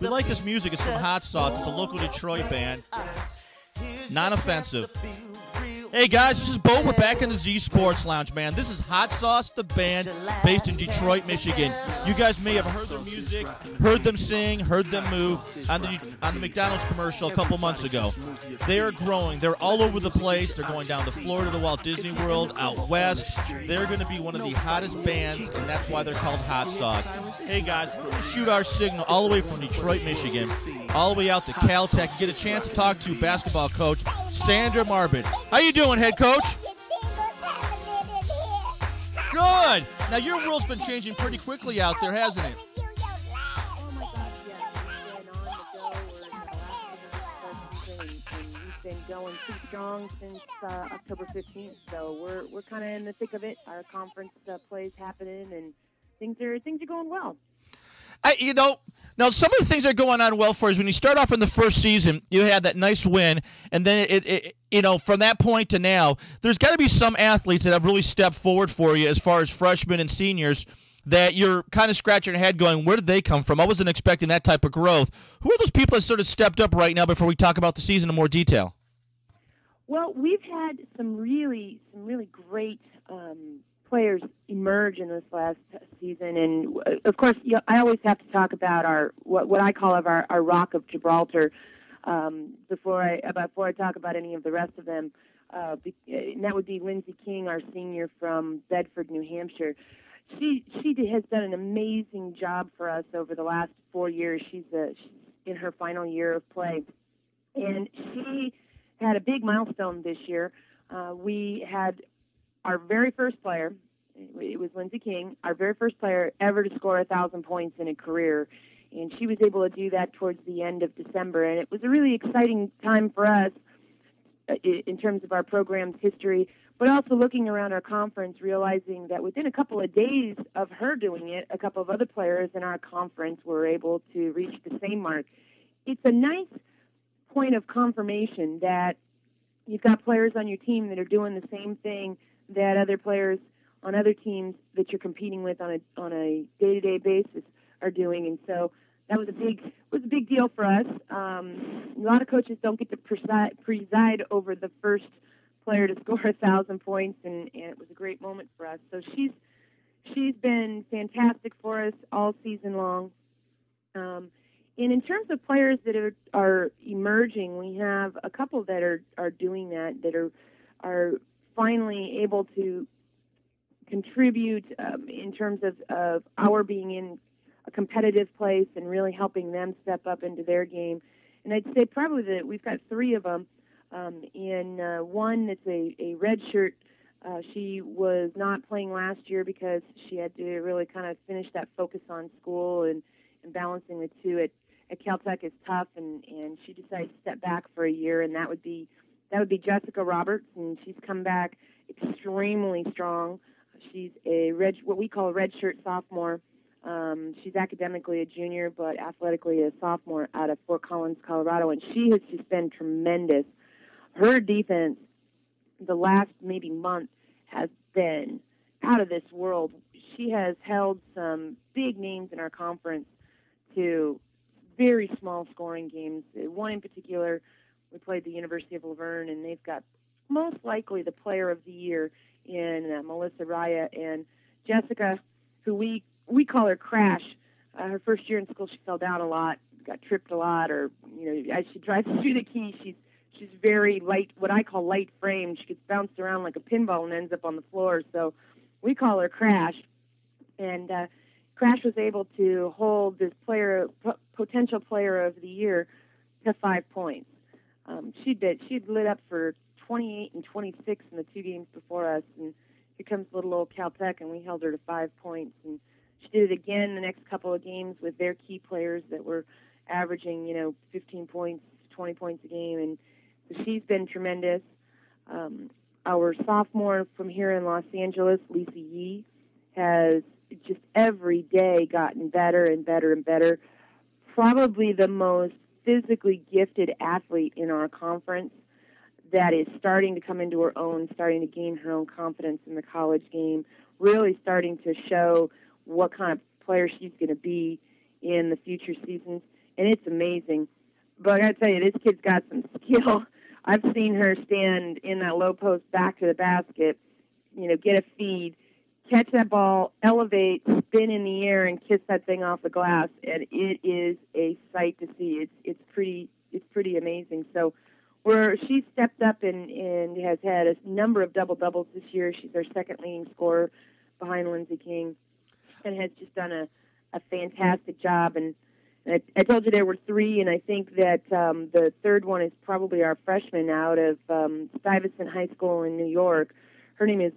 you like this music, it's from Hot Sauce. It's a local Detroit band. Non-offensive. Hey guys, this is Bo. We're back in the Z Sports Lounge, man. This is Hot Sauce, the band based in Detroit, Michigan. You guys may have heard their music, heard them sing, heard them move on the McDonald's commercial a couple months ago. They are growing. They're all over the place. They're going down to Florida to Walt Disney World, out west. They're going to be one of the hottest bands, and that's why they're called Hot Sauce. Hey guys, we're going to shoot our signal all the way from Detroit, Michigan, all the way out to Caltech, get a chance to talk to basketball coach Sandra Marbut. How you doing, head coach? Good. Now your world's been changing pretty quickly out there, hasn't it? Oh my gosh, yeah, we've been going pretty strong since October 15th. So we're kind of in the thick of it. Our conference plays happening, and things are going well. Now some of the things that are going on well for us. When you start off in the first season, you had that nice win, and then from that point to now, there's got to be some athletes that have really stepped forward for you as far as freshmen and seniors that you're kind of scratching your head going, where did they come from? I wasn't expecting that type of growth. Who are those people that sort of stepped up right now before we talk about the season in more detail? Well, we've had some really great players emerge in this last season, and of course, I always have to talk about our what I call our Rock of Gibraltar before I talk about any of the rest of them. And that would be Lindsay King, our senior from Bedford, New Hampshire. She has done an amazing job for us over the last 4 years. She's in her final year of play, and she had a big milestone this year. We had our very first player, it was Lindsay King, our very first player ever to score 1,000 points in a career. And she was able to do that towards the end of December. And it was a really exciting time for us in terms of our program's history, but also looking around our conference, realizing that within a couple of days of her doing it, a couple of other players in our conference were able to reach the same mark. It's a nice point of confirmation that you've got players on your team that are doing the same thing that other players on other teams that you're competing with on a day-to-day basis are doing. And so that was a big deal for us. A lot of coaches don't get to preside over the first player to score 1,000 points, and it was a great moment for us. So she's been fantastic for us all season long. And in terms of players that are emerging, we have a couple that are doing that are finally able to contribute in terms of our being in a competitive place and really helping them step up into their game. And I'd say probably that we've got three of them. In one that's a red shirt, she was not playing last year because she had to really kind of finish that focus on school, and balancing the two at Caltech is tough, and she decided to step back for a year, and that would be Jessica Roberts, and she's come back extremely strong. She's what we call a redshirt sophomore. She's academically a junior, but athletically a sophomore out of Fort Collins, Colorado, and she has just been tremendous. Her defense, the last maybe month, has been out of this world. She has held some big names in our conference to very small scoring games. One in particular, we played the University of Laverne, and they've got most likely the player of the year in Melissa Raya. And Jessica, who we call her Crash, her first year in school, she fell down a lot, got tripped a lot, or as she drives through the key, she's very light, what I call light framed. She gets bounced around like a pinball and ends up on the floor. So we call her Crash. And Crash was able to hold this potential player of the year to 5 points. She'd lit up for 28 and 26 in the two games before us, and here comes little old Caltech, and we held her to 5 points. And she did it again the next couple of games with their key players that were averaging, 15 points, 20 points a game, and so she's been tremendous. Our sophomore from here in Los Angeles, Lisa Yee, has just every day gotten better and better and better. Probably the most physically gifted athlete in our conference that is starting to come into her own, starting to gain her own confidence in the college game, really starting to show what kind of player she's going to be in the future seasons. and it's amazing. But I got to tell you, this kid's got some skill. I've seen her stand in that low post back to the basket, get a feed, catch that ball, elevate, spin in the air, and kiss that thing off the glass, and it is a sight to see. It's pretty amazing. So she stepped up and has had a number of double-doubles this year. She's our second leading scorer behind Lindsey King and has just done a fantastic job. And I told you there were three, and I think that the third one is probably our freshman out of Stuyvesant High School in New York. Her name is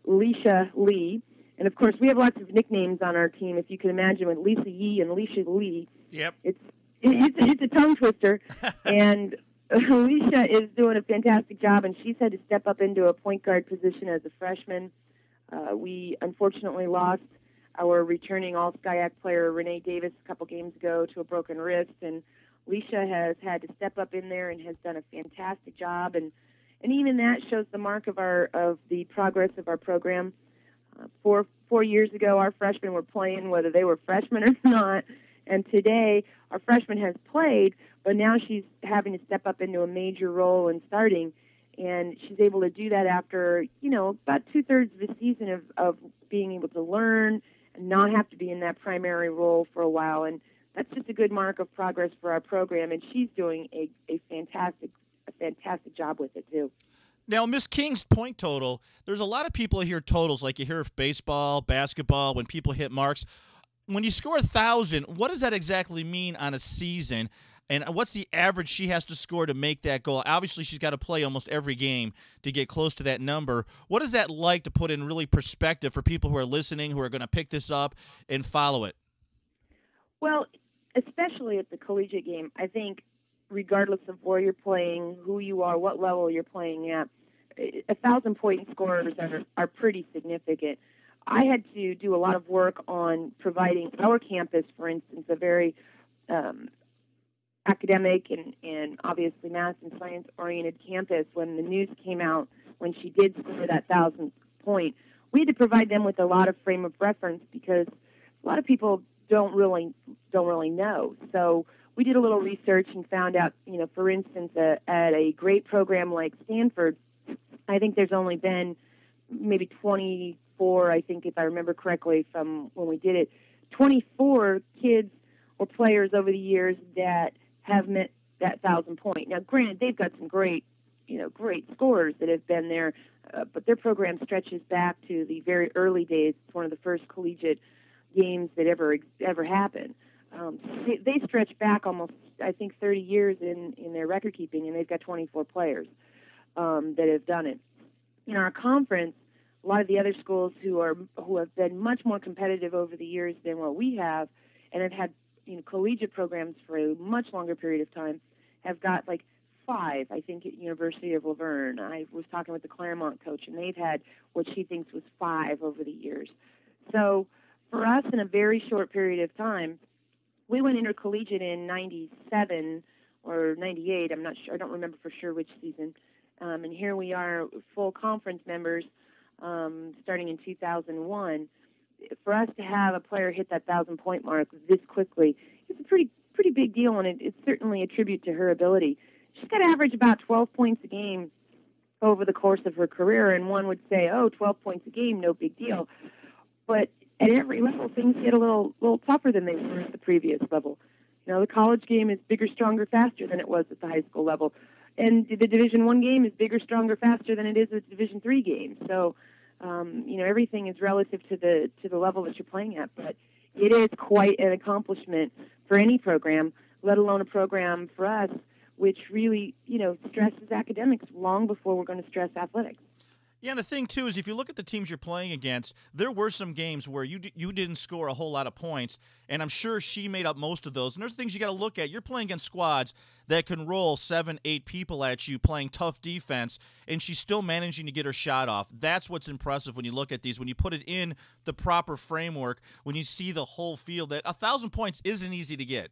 Leisha Lee. And, of course, we have lots of nicknames on our team, if you can imagine, with Lisa Yee and Leisha Lee. Yep. It's a tongue twister. And Alicia is doing a fantastic job, and she's had to step up into a point guard position as a freshman. We unfortunately lost our returning All-SCIAC player, Renee Davis, a couple games ago to a broken wrist, and Alicia has had to step up in there and has done a fantastic job, and even that shows the mark of the progress of our program. 4 years ago, our freshmen were playing whether they were freshmen or not, and today our freshman has played, but now she's having to step up into a major role in starting, and she's able to do that after, about 2/3 of the season of being able to learn and not have to be in that primary role for a while, and that's just a good mark of progress for our program, and she's doing a fantastic job with it too. Now, Miss King's point total, there's a lot of people hear totals, like you hear of baseball, basketball, when people hit marks. When you score 1,000, what does that exactly mean on a season? And what's the average she has to score to make that goal? Obviously, she's got to play almost every game to get close to that number. What is that like to put in really perspective for people who are listening, who are going to pick this up and follow it? Well, especially at the collegiate game, I think regardless of where you're playing, who you are, what level you're playing at, 1,000-point scorers are pretty significant. I had to do a lot of work on providing our campus, for instance, a very academic and obviously math and science-oriented campus. When the news came out, when she did score that 1,000th point, we had to provide them with a lot of frame of reference because a lot of people don't really know. So we did a little research and found out, for instance, at a great program like Stanford, I think there's only been maybe 24, I think, if I remember correctly from when we did it, 24 kids or players over the years that have met that 1,000 point. Now, granted, they've got some great scorers that have been there, but their program stretches back to the very early days. It's one of the first collegiate games that ever happened. They stretch back almost, I think, 30 years in their record keeping, and they've got 24 players that have done it. In our conference, a lot of the other schools who have been much more competitive over the years than what we have, and have had collegiate programs for a much longer period of time, have got like 5, I think, at University of Laverne. I was talking with the Claremont coach, and they've had what she thinks was 5 over the years. So for us, in a very short period of time, we went intercollegiate in 97 or 98. I'm not sure. I don't remember for sure which season. And here we are, full conference members, starting in 2001. For us to have a player hit that 1,000-point mark this quickly, it's a pretty big deal, and it's certainly a tribute to her ability. She's got to average about 12 points a game over the course of her career, and one would say, 12 points a game, no big deal. But at every level, things get a little tougher than they were at the previous level. The college game is bigger, stronger, faster than it was at the high school level. And the Division I game is bigger, stronger, faster than it is at the Division III game. So, everything is relative to the level that you're playing at. But it is quite an accomplishment for any program, let alone a program for us, which really, stresses academics long before we're going to stress athletics. Yeah, and the thing, too, is if you look at the teams you're playing against, there were some games where you didn't score a whole lot of points, and I'm sure she made up most of those. And there's things you got to look at. You're playing against squads that can roll 7, 8 people at you playing tough defense, and she's still managing to get her shot off. That's what's impressive when you look at these, when you put it in the proper framework, when you see the whole field, that 1,000 points isn't easy to get.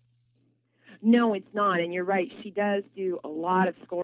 No, it's not, and you're right. She does do a lot of scoring.